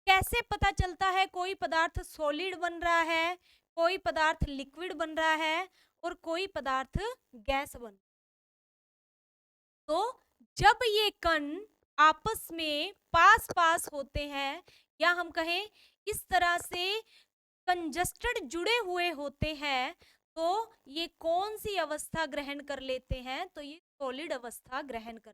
कैसे पता चलता है कोई पदार्थ सॉलिड बन रहा है, कोई पदार्थ लिक्विड बन रहा है और कोई पदार्थ गैस बन, तो जब ये कण आपस में पास पास होते हैं, या हम कहें इस तरह से कंजस्टेड जुड़े हुए होते हैं, तो ये कौन सी अवस्था ग्रहण कर लेते हैं, तो ये सॉलिड अवस्था ग्रहण कर,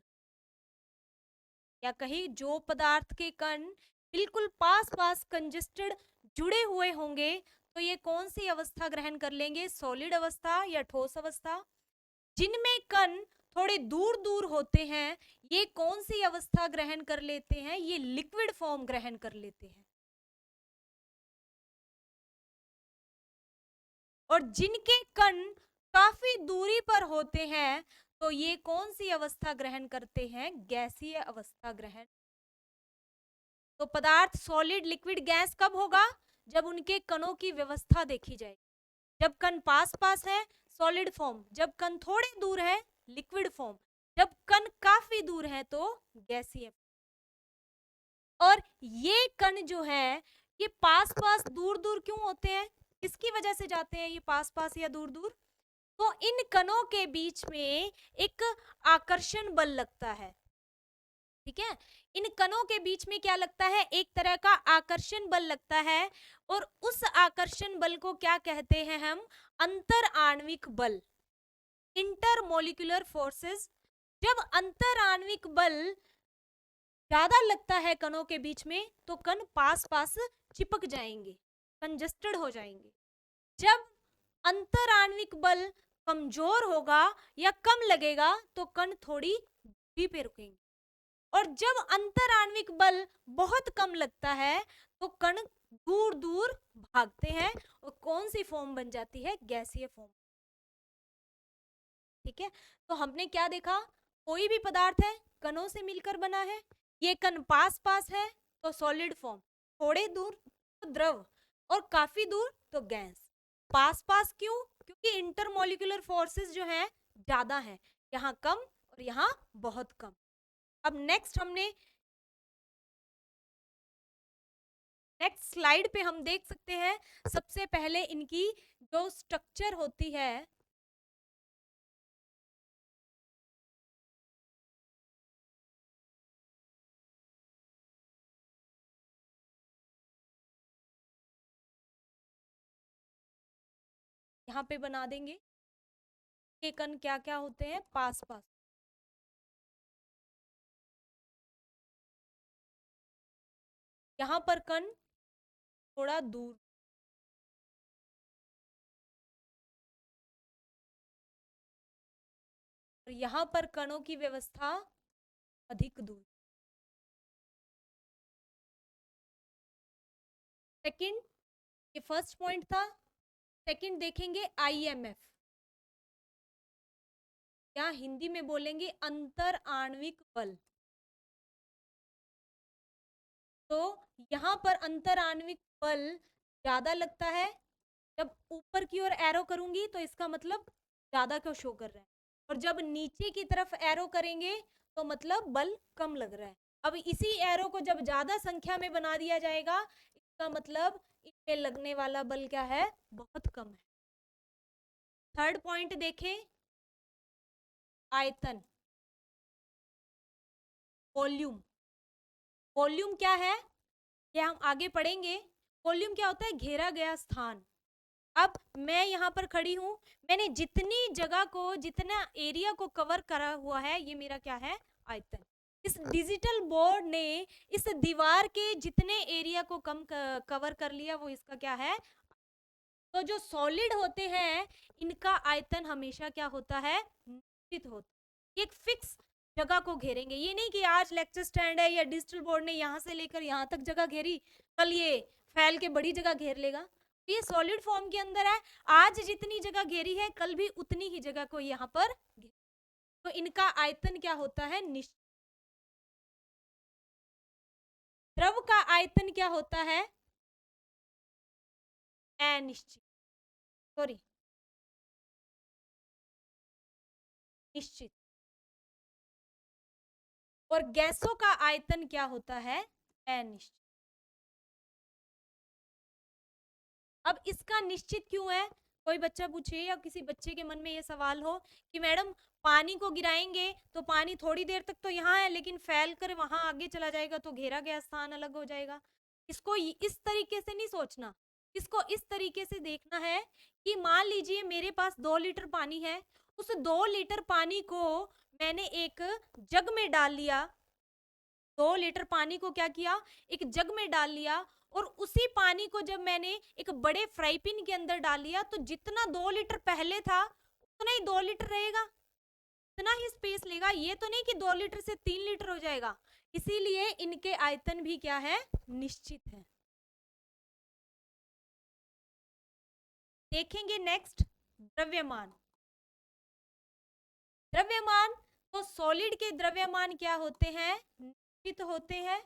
या कहीं जो पदार्थ के कण बिल्कुल पास पास कंजस्टेड जुड़े हुए होंगे तो ये कौन सी अवस्था ग्रहण कर लेंगे, सॉलिड अवस्था या ठोस अवस्था। जिनमें कण थोड़े दूर दूर होते हैं ये कौन सी अवस्था ग्रहण कर लेते हैं, ये लिक्विड फॉर्म ग्रहण कर लेते हैं। और जिनके कण काफी दूरी पर होते हैं तो ये कौन सी अवस्था ग्रहण करते हैं? गैसीय अवस्था ग्रहण। तो पदार्थ सॉलिड, लिक्विड, गैस कब होगा? जब उनके कणों की व्यवस्था देखी जाए। जब कण पास पास है, सॉलिड फॉर्म। जब कण थोड़े दूर है, लिक्विड फॉर्म। जब कण काफी दूर है तो गैसीय। और ये कण जो है, ये पास पास दूर दूर क्यों होते हैं? किसकी वजह से जाते हैं ये पास पास या दूर दूर? तो इन कणों के बीच में एक आकर्षण बल लगता है। ठीक है, इन कणों के बीच में क्या लगता है? एक तरह का आकर्षण बल लगता है। और उस आकर्षण बल को क्या कहते हैं हम? अंतर आणविक बल, इंटरमोलिकुलर फोर्सेस। जब अंतर आणविक बल ज्यादा लगता है कणों के बीच में, तो कण पास पास चिपक जाएंगे, कंजस्टेड हो जाएंगे। जब अंतर आणविक बल कमजोर होगा या कम लगेगा, तो कण थोड़ी दूरी पे रुकेंगे। और जब अंतर आणविक बल बहुत कम लगता है, तो कण दूर दूर भागते हैं और कौन सी फॉर्म बन जाती है? गैसीय फॉर्म। ठीक है, तो हमने क्या देखा? कोई भी पदार्थ है, कणों से मिलकर बना है। ये कण पास पास है तो सॉलिड फॉर्म, थोड़े दूर तो द्रव, और काफी दूर तो गैस। पास पास क्यों? क्योंकि इंटरमोलिकुलर फोर्सेस जो है ज्यादा है, यहाँ कम और यहाँ बहुत कम। अब नेक्स्ट स्लाइड पे हम देख सकते हैं, सबसे पहले इनकी जो स्ट्रक्चर होती है, यहाँ पे बना देंगे। ये कण क्या क्या होते हैं? पास पास। यहाँ पर कण थोड़ा दूर, और यहाँ पर कणों की व्यवस्था अधिक दूर। सेकंड, ये फर्स्ट पॉइंट था। सेकंड देखेंगे आईएमएफ, या हिंदी में बोलेंगे अंतर आणविक बल। तो यहाँ पर अंतर आणविक बल ज्यादा लगता है। जब ऊपर की ओर एरो करूंगी तो इसका मतलब ज्यादा का शो कर रहा है, और जब नीचे की तरफ एरो करेंगे तो मतलब बल कम लग रहा है। अब इसी एरो को जब ज्यादा संख्या में बना दिया जाएगा, इसका मतलब इसमें लगने वाला बल क्या है? बहुत कम है। थर्ड पॉइंट देखें, आयतन, वॉल्यूम। वॉल्यूम क्या है, ये हम आगे पढ़ेंगे। वॉल्यूम क्या होता है? घेरा गया स्थान। अब मैं यहाँ पर खड़ी हूँ, मैंने जितनी जगह को, जितना एरिया को कवर करा हुआ है, ये मेरा क्या है? आयतन। इस डिजिटल बोर्ड ने इस दीवार के जितने एरिया को कम कवर कर लिया, वो इसका क्या है? तो जो सॉलिड होते हैं, इनका आयतन हमेशा क्या होता है? निश्चित होता है। एक फिक्स जगह को घेरेंगे। ये नहीं कि आज लेक्चर स्टैंड है या डिजिटल बोर्ड ने यहाँ से लेकर यहाँ तक जगह घेरी, कल ये फैल के बड़ी जगह घेर लेगा। ये सॉलिड फॉर्म के अंदर है, आज जितनी जगह घेरी है, कल भी उतनी ही जगह को यहाँ पर घेर। तो इनका आयतन क्या होता है? निश्चित। द्रव का आयतन क्या होता है? अनिश्चित, सॉरी, निश्चित। और गैसों का आयतन क्या होता है? अनिश्चित। अब इसका निश्चित क्यों है? कोई बच्चा पूछे या किसी बच्चे के मन में ये सवाल हो कि मैडम पानी को गिराएंगे तो पानी थोड़ी देर तक तो यहाँ है, लेकिन फैल कर वहां आगे चला जाएगा तो घेरा गया स्थान अलग हो जाएगा। इसको इस तरीके से नहीं सोचना, इसको इस तरीके से देखना है कि मान लीजिए मेरे पास 2 लीटर पानी है, उस 2 लीटर पानी को मैंने एक जग में डाल लिया। 2 लीटर पानी को क्या किया? एक जग में डाल लिया, और उसी पानी को जब मैंने एक बड़े फ्राई पैन के अंदर डाल लिया, तो जितना 2 लीटर पहले था उतना ही 2 लीटर रहेगा, इतना ही स्पेस लेगा। ये तो नहीं कि 2 लीटर से 3 लीटर हो जाएगा। इसीलिए इनके आयतन भी क्या है? निश्चित है। देखेंगे नेक्स्ट, द्रव्यमान। द्रव्यमान, तो सॉलिड के द्रव्यमान क्या होते हैं? निश्चित होते हैं।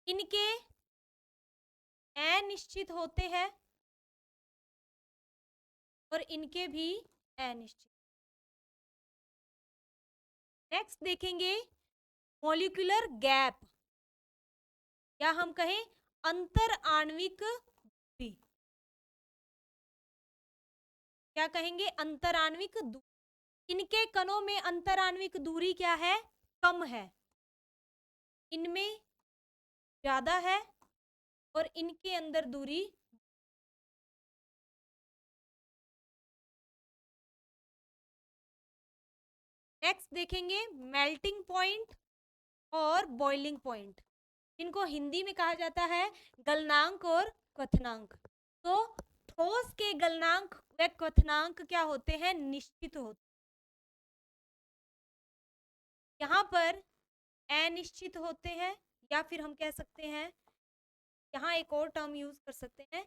इनके अनिश्चित होते हैं और इनके भी अनिश्चित। नेक्स्ट देखेंगे मॉलिक्यूलर गैप, या हम कहें अंतर आणविक दूरी। क्या कहेंगे? अंतर आणविक दूरी। इनके कणों में अंतर आणविक दूरी क्या है? कम है। इनमें ज्यादा है और इनके अंदर दूरी। नेक्स्ट देखेंगे मेल्टिंग पॉइंट और बॉइलिंग पॉइंट। इनको हिंदी में कहा जाता है गलनांक और क्वथनांक। तो ठोस के गलनांक व क्वथनांक क्या होते हैं? निश्चित होते। यहाँ पर अनिश्चित होते हैं, या फिर हम कह सकते हैं, यहाँ एक और टर्म यूज कर सकते हैं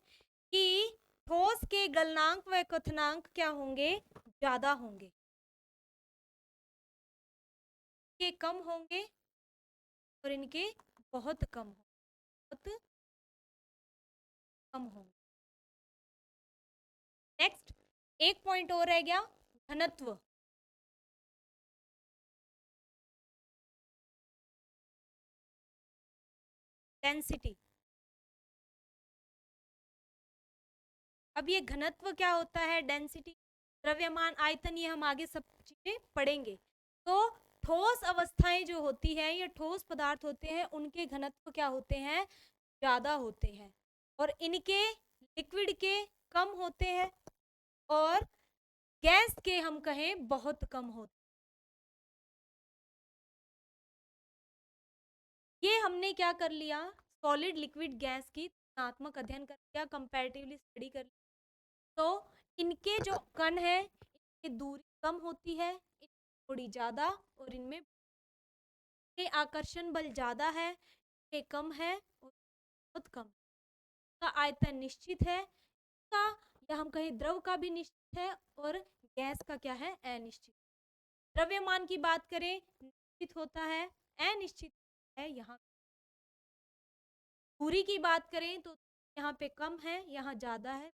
कि ठोस के गलनांक व क्वथनांक क्या होंगे? ज्यादा होंगे। के कम होंगे और इनके बहुत कम होंगे। नेक्स्ट एक पॉइंट और रह गया, घनत्व। डेंसिटी। अब ये घनत्व क्या होता है? डेंसिटी, द्रव्यमान, आयतन, ये हम आगे सब चीजें पढ़ेंगे। तो ठोस अवस्थाएं जो होती हैं, ये ठोस पदार्थ होते हैं, उनके घनत्व क्या होते हैं? ज्यादा होते हैं। और इनके लिक्विड के कम होते हैं और गैस के हम कहें बहुत कम होते हैं। ये हमने क्या कर लिया? सॉलिड लिक्विड गैस की तुलनात्मक अध्ययन कर लिया, कंपैरेटिवली स्टडी कर लिया। तो इनके जो कण है, इनकी दूरी कम होती है, थोड़ी ज्यादा, और इनमें आकर्षण बल ज्यादा है, ये कम है और बहुत कम। का आयतन निश्चित है, का या हम कहें द्रव का भी निश्चित है, और गैस का क्या है? अनिश्चित। द्रव्यमान की बात करें, निश्चित होता है, अनिश्चित है। यहाँ दूरी की बात करें तो यहाँ पे कम है, यहाँ ज्यादा है।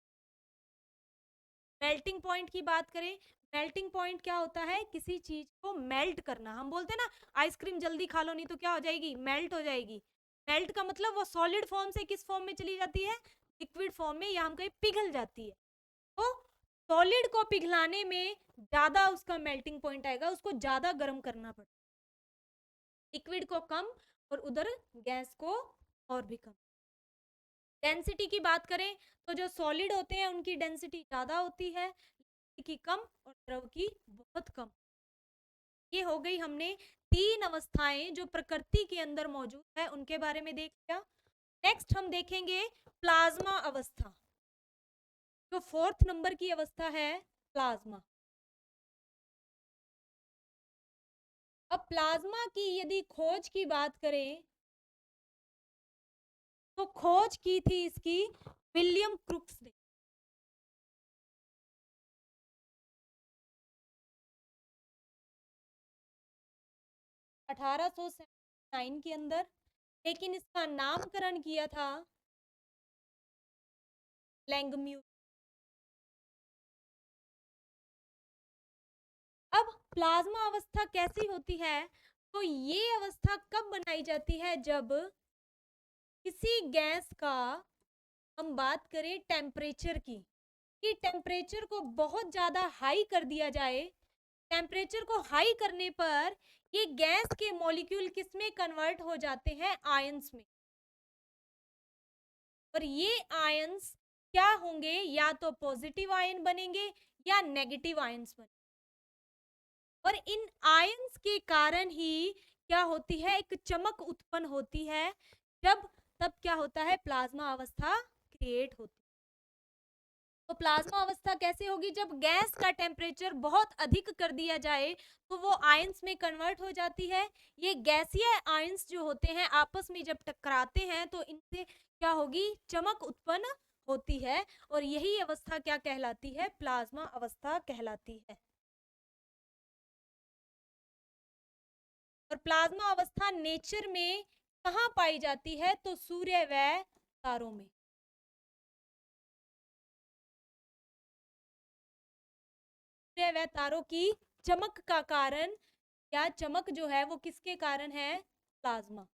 मेल्टिंग पॉइंट की बात करें, मेल्टिंग पॉइंट क्या होता है? किसी चीज को मेल्ट करना। हम बोलते हैं ना आइसक्रीम जल्दी खा लो नहीं तो क्या हो जाएगी? मेल्ट हो जाएगी। मेल्ट का मतलब वो सॉलिड फॉर्म से किस फॉर्म में चली जाती है? लिक्विड फॉर्म में, या हम कहीं पिघल जाती है। तो सॉलिड को पिघलाने में ज्यादा उसका मेल्टिंग पॉइंट आएगा, उसको ज्यादा गर्म करना पड़ता है। लिक्विड को कम और उधर गैस को और भी कम। डेंसिटी की बात करें तो जो सॉलिड होते हैं उनकी डेंसिटी ज्यादा होती है, लिक्विड की कम और द्रव की बहुत कम। ये हो गई हमने तीन अवस्थाएं जो प्रकृति के अंदर मौजूद है, उनके बारे में देख लिया। नेक्स्ट हम देखेंगे प्लाज्मा अवस्था। जो फोर्थ नंबर की अवस्था है, प्लाज्मा। अब प्लाज्मा की यदि खोज की बात करें तो खोज की थी इसकी विलियम क्रुक्स ने। 1879 के अंदर, लेकिन इसका नामकरण किया था लैंगम्यू। अब प्लाज्मा अवस्था कैसी होती है? तो ये अवस्था कब बनाई जाती है? जब किसी गैस का हम बात करें टेम्परेचर की, कि टेम्परेचर को बहुत ज्यादा हाई कर दिया जाए। टेम्परेचर को हाई करने पर ये गैस के मॉलिक्यूल किस में कन्वर्ट हो जाते हैं? आयंस में। और ये आयंस क्या होंगे? या तो पॉजिटिव आयन बनेंगे या नेगेटिव आयंस बनेंगे। और इन आयंस के कारण ही क्या होती है? एक चमक उत्पन्न होती है। जब तब क्या होता है? प्लाज्मा अवस्था क्रिएट होती है। तो प्लाज्मा अवस्था कैसे होगी? जब गैस का टेम्परेचर बहुत अधिक कर दिया जाए तो वो आयंस में कन्वर्ट हो जाती है। ये गैसीय आयंस जो होते हैं आपस में जब टकराते हैं तो इनसे क्या होगी? चमक उत्पन्न होती है, और यही अवस्था क्या कहलाती है? प्लाज्मा अवस्था कहलाती है। और प्लाज्मा अवस्था नेचर में कहाँ पाई जाती है? तो सूर्य व तारों में। सूर्य व तारों की चमक का कारण, या चमक जो है वो किसके कारण है? प्लाज्मा।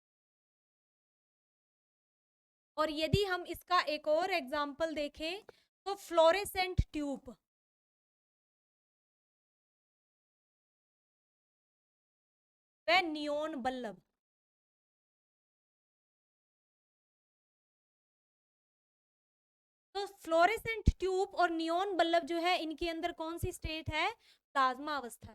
और यदि हम इसका एक और एग्जाम्पल देखें तो फ्लोरेसेंट ट्यूब, व नियोन बल्ब। तो फ्लोरेसेंट ट्यूब और नियोन बल्ब जो है, इनके अंदर कौन सी स्टेट है? प्लाज्मा अवस्था।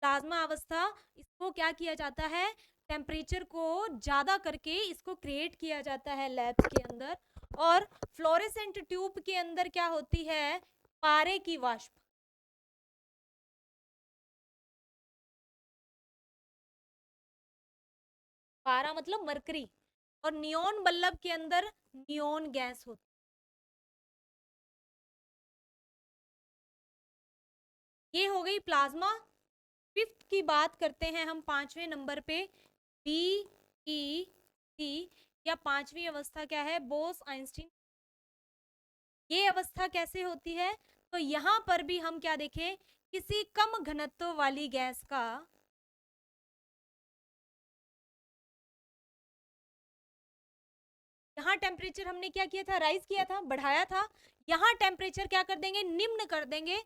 प्लाज्मा अवस्था, इसको क्या किया जाता है? टेम्परेचर को ज्यादा करके इसको क्रिएट किया जाता है लैब्स के अंदर। और फ्लोरेसेंट ट्यूब के अंदर क्या होती है? पारे की वाष्प। पारा मतलब मरकरी। और नियोन बल्ब के अंदर नियोन गैस होती है। ये हो गई प्लाज्मा। फिफ्थ की बात करते हैं हम, पांचवें नंबर पे, बी ई सी, या पांचवी अवस्था क्या है? बोस आइंस्टीन। ये अवस्था कैसे होती है? तो यहां पर भी हम क्या देखें? किसी कम घनत्व वाली गैस का, यहाँ टेम्परेचर हमने क्या किया था? राइज किया था, बढ़ाया था। यहाँ टेम्परेचर क्या कर देंगे? निम्न कर देंगे,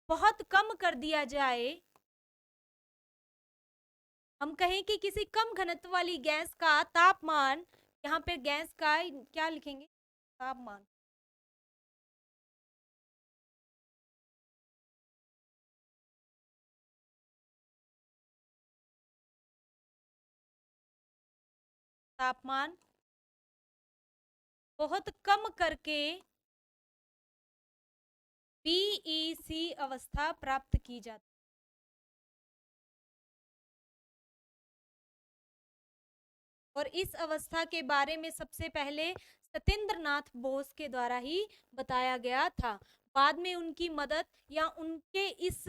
बहुत कम कर दिया जाए। हम कहें कि किसी कम घनत्व वाली गैस का तापमान, यहाँ पे गैस का क्या लिखेंगे? तापमान। तापमान बहुत कम करके बीईसी अवस्था प्राप्त की जाती है। और इस अवस्था के बारे में सबसे पहले सत्येंद्र नाथ बोस के द्वारा ही बताया गया था। बाद में उनकी मदद या उनके इस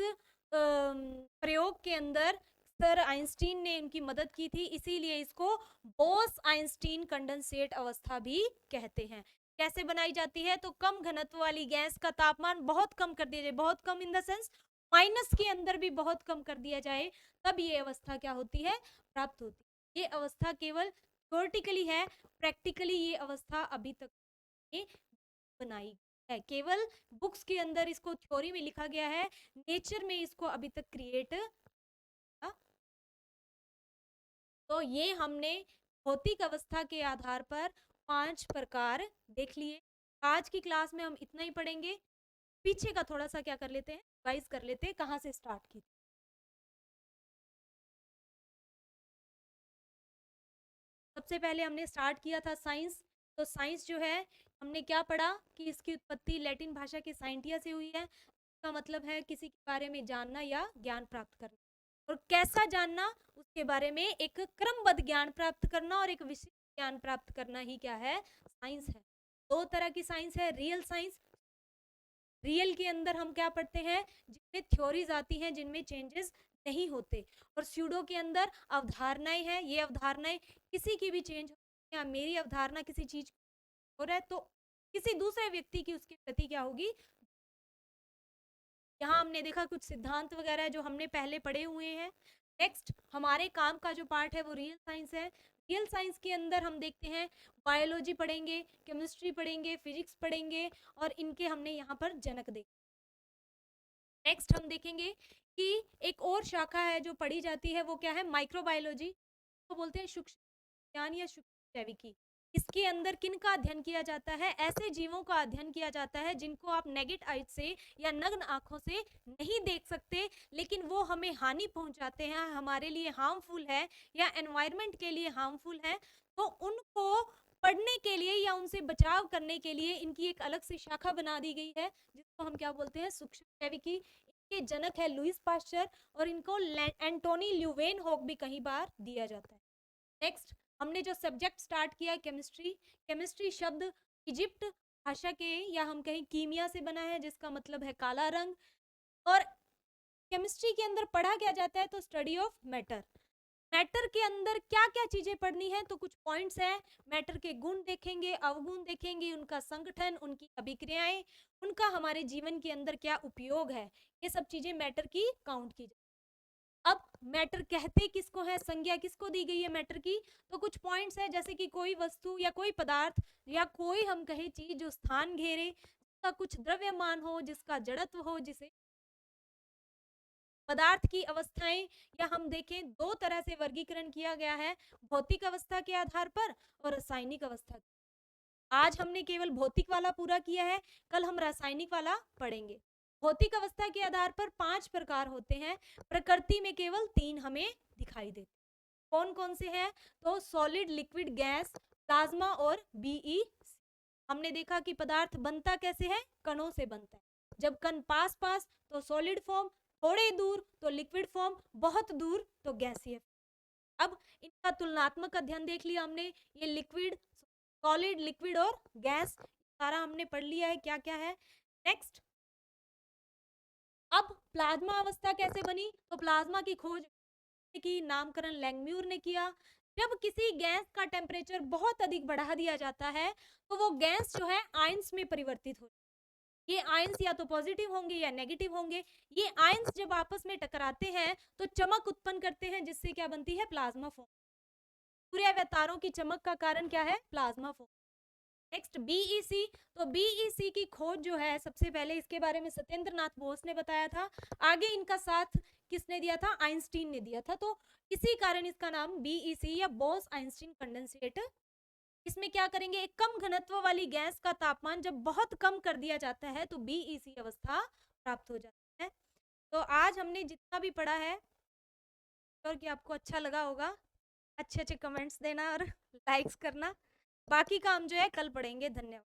प्रयोग के अंदर सर आइंस्टीन ने उनकी मदद की थी, इसीलिए इसको बोस आइंस्टीन कंडेंसेट अवस्था भी कहते हैं। कैसे बनाई जाती है? तो कम घनत्व वाली गैस का तापमान बहुत कम कर दिया जाए, बहुत कम इन द सेंस माइनस के अंदर भी बहुत कम कर दिया जाए, तब ये अवस्था क्या होती है? प्राप्त होती है। ये अवस्था केवल थ्योरेटिकली है, प्रैक्टिकली ये अवस्था अभी तक बनाई है। केवल बुक्स के अंदर इसको थ्योरी में लिखा गया है, नेचर में इसको अभी तक क्रिएट। तो ये हमने भौतिक अवस्था के आधार पर 5 प्रकार देख लिए। आज की क्लास में हम इतना ही पढ़ेंगे। पीछे का थोड़ा सा क्या कर लेते हैं? रिवाइज कर लेते हैं, कहाँ से स्टार्ट की। सबसे पहले हमने स्टार्ट किया था साइंस। तो साइंस जो है, हमने क्या पढ़ा कि इसकी उत्पत्ति लैटिन भाषा के साइंटिया से हुई है। इसका मतलब है किसी के बारे में जानना या ज्ञान प्राप्त करना। और कैसा जानना? उसके बारे में एक क्रमबद्ध ज्ञान प्राप्त करना और एक विशिष्ट ज्ञान प्राप्त करना ही क्या है? साइंस है। दो तरह की साइंस है, रियल साइंस। रियल के अंदर हम क्या पढ़ते हैं? जिनमें थ्योरीज आती हैं, जिनमें चेंजेस नहीं होते। और स्यूडो के अंदर अवधारणाएं हैं। ये अवधारणाएं किसी की भी चेंज हो, या मेरी अवधारणा किसी चीज हो रहा है तो किसी दूसरे व्यक्ति की उसके प्रति क्या होगी? यहाँ हमने देखा कुछ सिद्धांत वगैरह जो हमने पहले पढ़े हुए हैं। नेक्स्ट हमारे काम का जो पार्ट है वो रियल साइंस है। रियल साइंस के अंदर हम देखते हैं बायोलॉजी पढ़ेंगे, केमिस्ट्री पढ़ेंगे, फिजिक्स पढ़ेंगे, और इनके हमने यहाँ पर जनक देखे। नेक्स्ट हम देखेंगे कि एक और शाखा है जो पढ़ी जाती है, वो क्या है? माइक्रोबायोलॉजी को बोलते हैं, सूक्ष्म विज्ञान या सूक्ष्म जैविकी। इसके अंदर किन का अध्ययन किया जाता है? ऐसे जीवों का अध्ययन किया जाता है जिनको आप नेकेड आइज से या नग्न आंखों से नहीं देख सकते, लेकिन वो हमें हानि पहुंचाते हैं, हमारे लिए हार्मफुल है या एनवायरनमेंट के लिए हार्मफुल है। तो उनको पढ़ने के लिए या उनसे बचाव करने के लिए इनकी एक अलग से शाखा बना दी गई है, जिसको हम क्या बोलते हैं? सूक्ष्म जैविकी। इनके जनक है लुईस पास्चर, और इनको एंटोनी ल्यूवेनहोक भी कई बार दिया जाता है। नेक्स्ट हमने जो सब्जेक्ट स्टार्ट किया, केमिस्ट्री। केमिस्ट्री शब्द इजिप्ट भाषा के या हम कहें कीमिया से बना है, जिसका मतलब है काला रंग। और केमिस्ट्री के अंदर पढ़ा क्या जाता है? तो स्टडी ऑफ मैटर। मैटर के अंदर क्या क्या चीजें पढ़नी है, तो कुछ पॉइंट्स हैं। मैटर के गुण देखेंगे, अवगुण देखेंगे, उनका संगठन, उनकी अभिक्रियाएं, उनका हमारे जीवन के अंदर क्या उपयोग है, ये सब चीजें मैटर की काउंट की जाए। अब मैटर कहते किसको है, संज्ञा किसको दी गई है मैटर की, तो कुछ पॉइंट्स है, जैसे कि कोई वस्तु या कोई पदार्थ या कोई हम कहे चीज जो स्थान घेरे, जिसका कुछ द्रव्यमान हो, जिसका जड़त्व हो, जिसे पदार्थ की अवस्थाएं, या हम देखें दो तरह से वर्गीकरण किया गया है, भौतिक अवस्था के आधार पर और रासायनिक अवस्था। आज हमने केवल भौतिक वाला पूरा किया है, कल हम रासायनिक वाला पढ़ेंगे। भौतिक अवस्था के आधार पर 5 प्रकार होते हैं, प्रकृति में केवल 3 हमें दिखाई देते। कौन कौन से हैं, तो सॉलिड, लिक्विड, गैस, प्लाज्मा और बीई। हमने देखा कि पदार्थ बनता कैसे है, कणों से बनता है। जब कण पास पास तो सॉलिड फॉर्म, थोड़े दूर तो लिक्विड फॉर्म, बहुत दूर तो गैसीय। अब इनका तुलनात्मक अध्ययन देख लिया हमने, ये लिक्विड, सॉलिड, लिक्विड और गैस सारा हमने पढ़ लिया है क्या क्या है। नेक्स्ट, अब प्लाज्मा अवस्था कैसे बनी, तो प्लाज्मा की खोज की नामकरण लैंगम्यूर ने किया। जब किसी गैस का टेम्परेचर बहुत अधिक बढ़ा दिया जाता है तो वो गैस जो है आयंस में परिवर्तित हो, ये आयंस या तो पॉजिटिव होंगे या नेगेटिव होंगे। ये आयंस जब आपस में टकराते हैं तो चमक उत्पन्न करते हैं, जिससे क्या बनती है, प्लाज्मा फॉर्म। सूर्य व तारों की चमक का कारण क्या है, प्लाज्मा फॉर्म। नेक्स्ट बीईसी, तो बीईसी की खोज जो है सबसे पहले इसके बारे में सत्येंद्र नाथ बोस ने बताया था। आगे इनका साथ किसने दिया था, आइंस्टीन ने दिया था। तो इसी कारण इसका नाम बीईसी या बोस आइंस्टीन कंडेंसेट। इसमें क्या करेंगे, एक कम घनत्व वाली गैस का तापमान जब बहुत कम कर दिया जाता है तो बीईसी अवस्था प्राप्त हो जाती है। तो आज हमने जितना भी पढ़ा है और कि आपको अच्छा लगा होगा, अच्छे अच्छे कमेंट्स देना और लाइक्स करना। बाकी काम जो है कल पढ़ेंगे। धन्यवाद।